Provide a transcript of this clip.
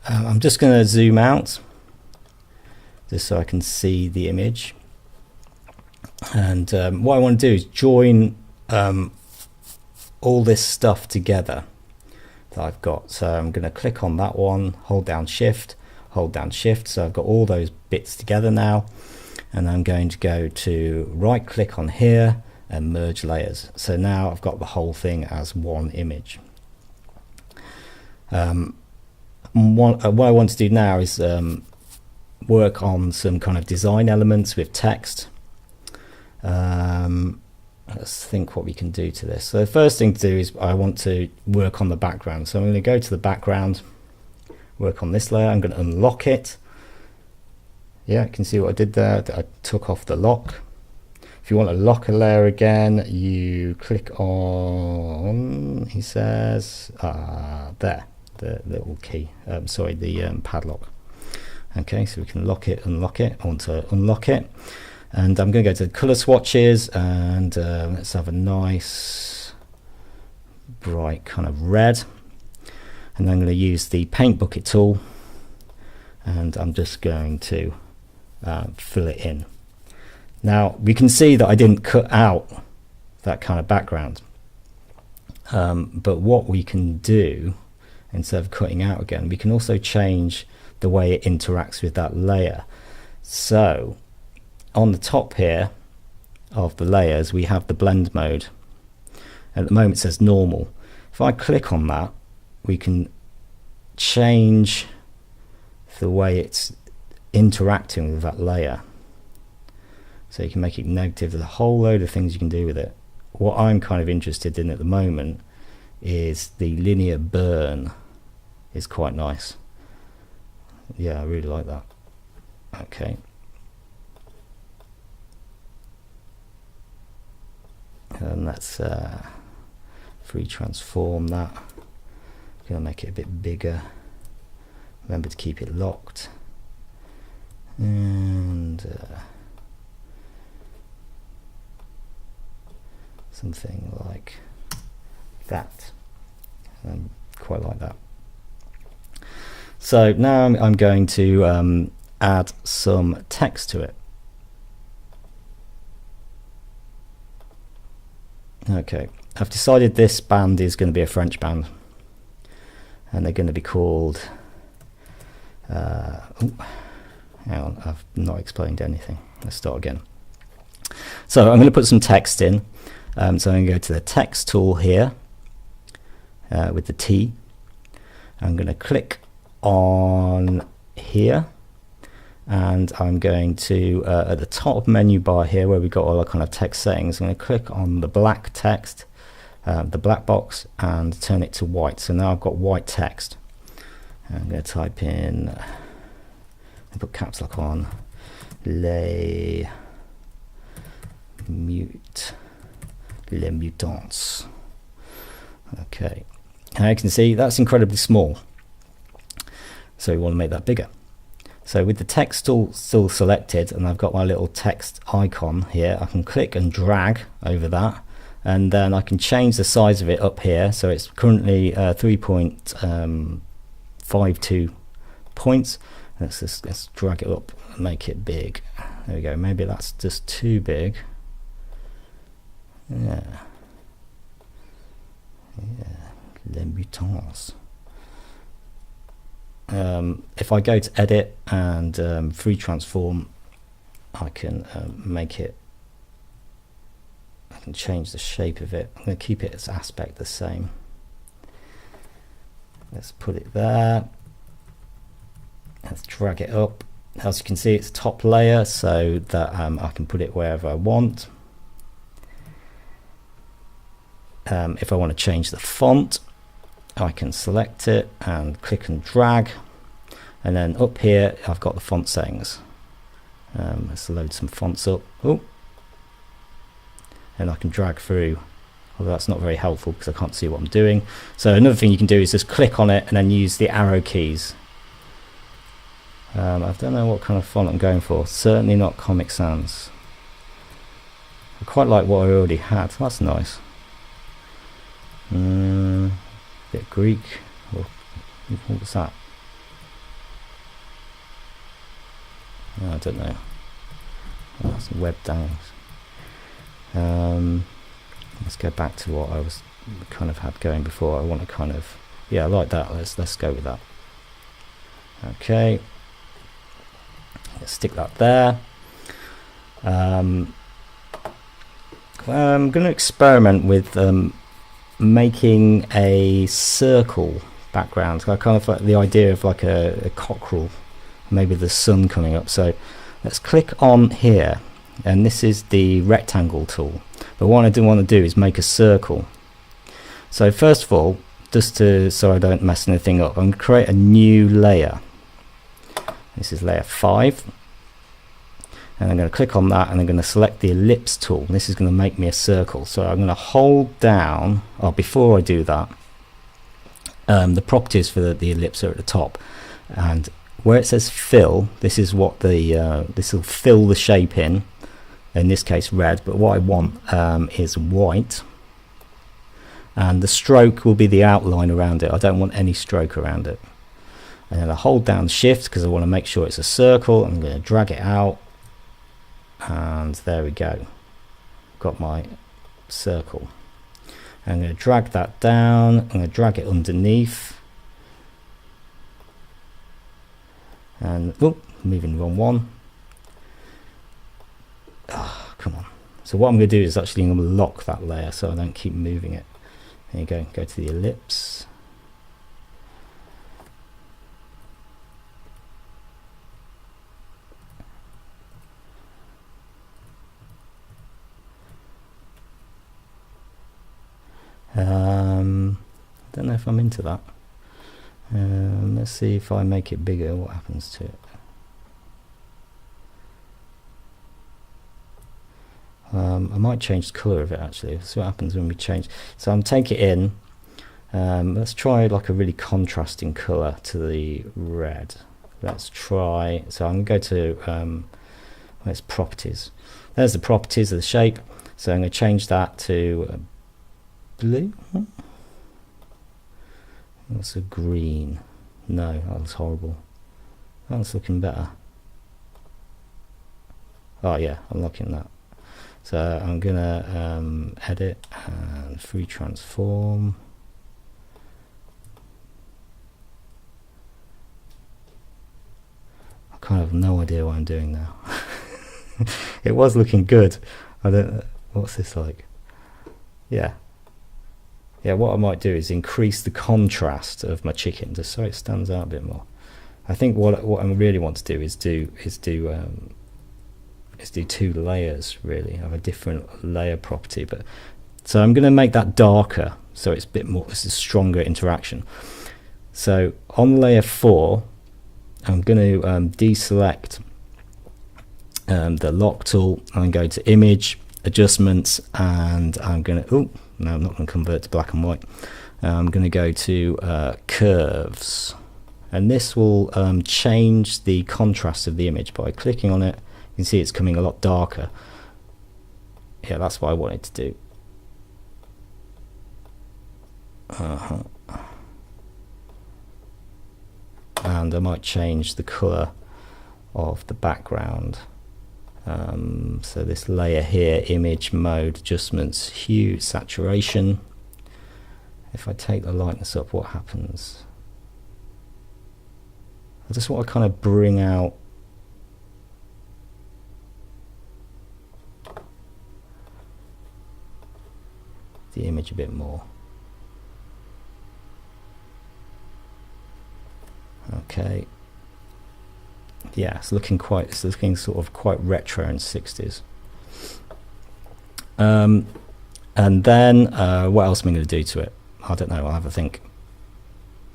I'm just going to zoom out just so I can see the image. And what I want to do is join all this stuff together that I've got. So I'm going to click on that one, hold down shift, so I've got all those bits together now. And I'm going to go to right click on here and merge layers. So now I've got the whole thing as one image. What I want to do now is work on some kind of design elements with text. Let's think what we can do to this. So the first thing to do is I want to work on the background. So I'm going to go to the background, work on this layer. I'm going to unlock it. Yeah, you can see what I did there. I took off the lock. If you want to lock a layer again, you click on, he says, there, the little key, the padlock. Okay, so we can lock it, unlock it. I want to unlock it. And I'm going to go to the color swatches and let's have a nice bright kind of red. And I'm going to use the paint bucket tool and I'm just going to fill it in. Now we can see that I didn't cut out that kind of background, but what we can do, instead of cutting out again, we can also change the way it interacts with that layer. So on the top here of the layers we have the blend mode. At the moment it says normal. If I click on that, we can change the way it's interacting with that layer. So you can make it negative. There's a whole load of things you can do with it. What I'm kind of interested in at the moment is the linear burn is quite nice. Yeah, I really like that. Okay. And let's free transform that. Gonna make it a bit bigger. Remember to keep it locked. And something like that. Quite like that. So now I'm going to add some text to it. Okay, I've decided this band is going to be a French band and they're going to be called hang on, I've not explained anything. Let's start again. So I'm going to put some text in. So I'm going to go to the text tool here with the T. I'm going to click on here and I'm going to at the top menu bar here where we've got all our kind of text settings, I'm going to click on the black text, the black box, and turn it to white. So now I've got white text. I'm going to type in and put caps lock on les mutants. Okay, and you can see that's incredibly small, so we want to make that bigger. So with the text tool still selected and I've got my little text icon here, I can click and drag over that and then I can change the size of it up here. So it's currently 3.52 points. Let's drag it up and make it big. There we go. Maybe that's just too big. Yeah. Les mutants. If I go to edit and free transform, I can make it, I can change the shape of it. I'm going to keep its aspect the same. Let's put it there. Let's drag it up. As you can see, it's top layer so that I can put it wherever I want. If I want to change the font, I can select it and click and drag, and then up here I've got the font settings. Let's load some fonts up. Oh, and I can drag through, although that's not very helpful because I can't see what I'm doing. So another thing you can do is just click on it and then use the arrow keys. I don't know what kind of font I'm going for. Certainly not Comic Sans. I quite like what I already had. That's nice. Bit Greek. What was that? I don't know. Oh, some web dangles. Let's go back to what I was kind of had going before. I want to kind of, yeah, I like that. Let's go with that. Okay, let's stick that there. I'm going to experiment with making a circle background. I kind of like the idea of like a cockerel, maybe the sun coming up. So let's click on here, and this is the rectangle tool. But what I do want to do is make a circle. So first of all, just so I don't mess anything up, I'm going to create a new layer. This is layer 5. And I'm going to click on that, and I'm going to select the ellipse tool. This is going to make me a circle. So I'm going to hold down, or before I do that, the properties for the ellipse are at the top. And where it says fill, this is what this will fill the shape in this case red, but what I want is white. And the stroke will be the outline around it. I don't want any stroke around it. And then I hold down shift because I want to make sure it's a circle. I'm going to drag it out. And there we go. Got my circle. I'm going to drag that down. I'm going to drag it underneath. And moving wrong one. Oh, come on. So what I'm going to do is actually I'm going to lock that layer so I don't keep moving it. There you go. Go to the ellipse. Don't know if I'm into that. Let's see if I make it bigger, what happens to it. I might change the colour of it actually. See what happens when we change. So I'm taking it in. Let's try like a really contrasting colour to the red. Let's try. So I'm going to go to where's properties. There's the properties of the shape. So I'm going to change that to blue. What's a green? No, that was horrible. That's looking better. Oh yeah, I'm liking that. So I'm gonna edit and free transform. I kind of have no idea what I'm doing now. It was looking good. I don't know. What's this like? Yeah. Yeah, what I might do is increase the contrast of my chicken just so it stands out a bit more. I think what I really want to do is do 2 layers really of a different layer property. But so I'm going to make that darker so it's a bit more, it's a stronger interaction. So on layer 4, I'm going to deselect the lock tool and go to image adjustments, and I'm going to no, I'm not going to convert to black and white. I'm going to go to curves, and this will change the contrast of the image by clicking on it. You can see it's coming a lot darker. Yeah, that's what I wanted to do. And I might change the color of the background. So this layer here, image mode, adjustments, hue, saturation. If I take the lightness up, what happens? I just want to kind of bring out the image a bit more. Okay. Yeah, it's looking sort of quite retro in 60s. And then what else am I going to do to it? I don't know, I'll have a think.